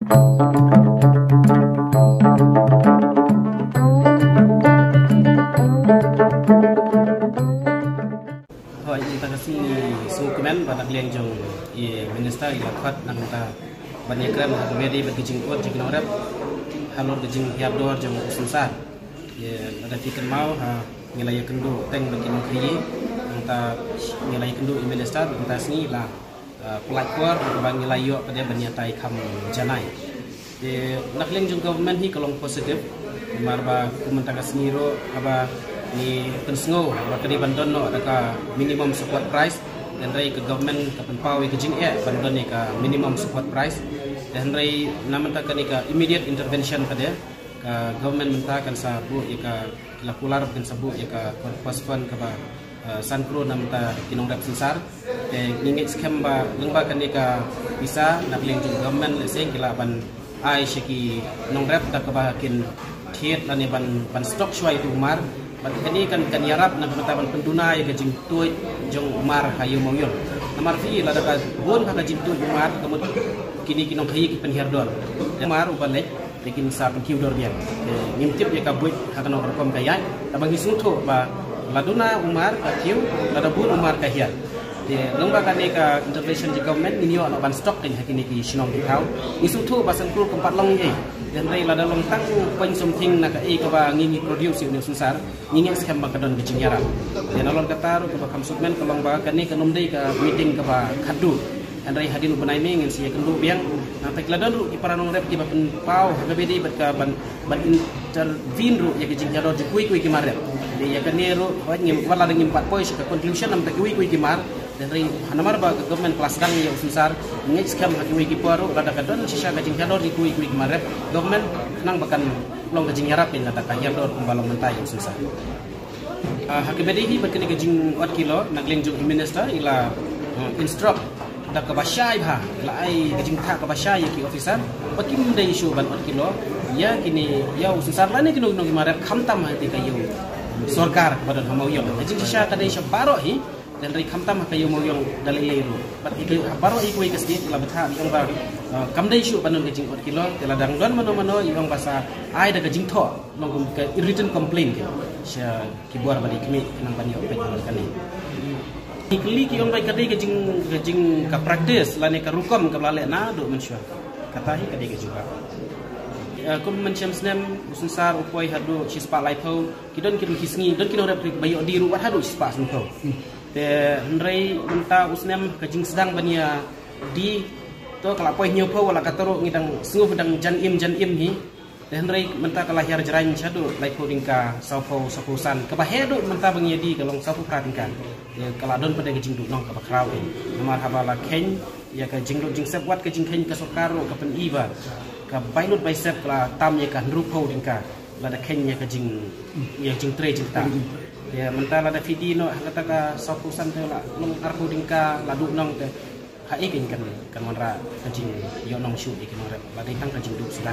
Hoi kita kasi sukumen pada klieng jong i minister i lakat nang ta banyak kram medi bagi jingkot jing norep halor jing hiap dor jong ususar ye ada fikir mau ha ngilai kendu teng bagi mengkhiyi nang ta ngilai kendu i minister ta sini la pelakor bang ngilai yo pada banyatai kam janai ye nak klieng jong government hi kolong positif marba kumentaka sniro aba ni pensngo bakadi bandon no ada minimum support price dan rai ke government ke penpau ke jing bandon ni ka minimum support price dan rai namanta ka ni ka immediate intervention pada ka government mentakan sabu ka lakular kan sabu ka postpone ka ba sankro namanta kinong rap sensar ngingit scam ba lengba kan ni ka bisa nak leng jung government leseng kila ban ai shiki nong rap ta ka ba kin thiet lani ban stock shwai tu mar ini kan yarap na pemetaban penduna yang kajing tuai jong umar hayu mongyol. Namar fi lada ka bon ka kajing tuai umar kamut kini kinong hayi ki penhiardor. Umar ubalik lekin sa penkiudor bian. Ngimtip ya ka buit ka kanong rekom kayai tabang isungtho ba laduna umar ka kiu lada bun umar ka hiar. Lomba kan ka intervention di government ni yo ban stock kan hakini ki sinong ki kau. Isungtho ba sangkul keempat long ye. Dan rai lada long tang poin something nak ka ba ngingi produce ni susar ngingi scam ba kadon gijing yarap dan alon kataru ka ba kam submen kalong ba kan ni kanom dei ka meeting ka ba khadu dan rai hadin ubanai meng si kendu biang na tek ladon ru ki paranong rep ki ba pen pau ha bedi bat ka ban intervene ru ya gijing yarap di kui ki marep de ya kan ni ru ngim wala ngim 4 poin ka conclusion am tek kui ki mar dan rai hanamar ba government kelas dang ya susar ngai scam ha kui ki paru lada kadon sisa gijing yarap di kui ki marep government nang bahkan long gajing yarapin kata kaya dor kumbalong mentai yang susah. Hakibedi hi bakini gajing 4 kilo nagleng jung minister ila instruct dak kabashai bha ila ai gajing tha kabashai ki officer bakim dai issue ban 4 kilo ya kini ya susah lani kino no marap khamtam hati kayu sarkar badan hamau yo gajing sisa kadai syabaro hi dan rai khamtam kayu mau yang dalilai ru bat itu baro i kuai kasdi la betha yang ba kamdai shu panon gajing 4 kilo tela dangdon mano yang bahasa ai da gajing tho long ke written complaint ke sya kibuar badi kemi nang bani opet kali ikli ki yang bai kadai gajing ka practice lane ka rukom ka lale na do mensya kata hi kadai gajing ba kum mencem snem ususar upoi hadu chispa laipo kidon hisngi don kino rep bayo di ru wat hadu chispa sunto te nrei menta usnem kajing sedang bania di to kala poi nyopo wala katoro ngidang sungu pedang jan im hi dan nrei menta kala hiar jerain chadu laipo dingka saupo sapusan kabahedo menta bangia di kalong saupo pratingkan kala don pada kajing du nong kabakrau nomor habala ken ya kajing do jing sepwat kajing ken kasokaro kapen iba ka bainut baisep kala tam ya kan rupo dingka lada ken ya kajing ya jing tre jing ta ya mentala ada video no kata ka sapusan te la nong arko dingka ladu nong te ha ikin kan manra kajing yo nong shoot ikin ora badai tang kajing du sudah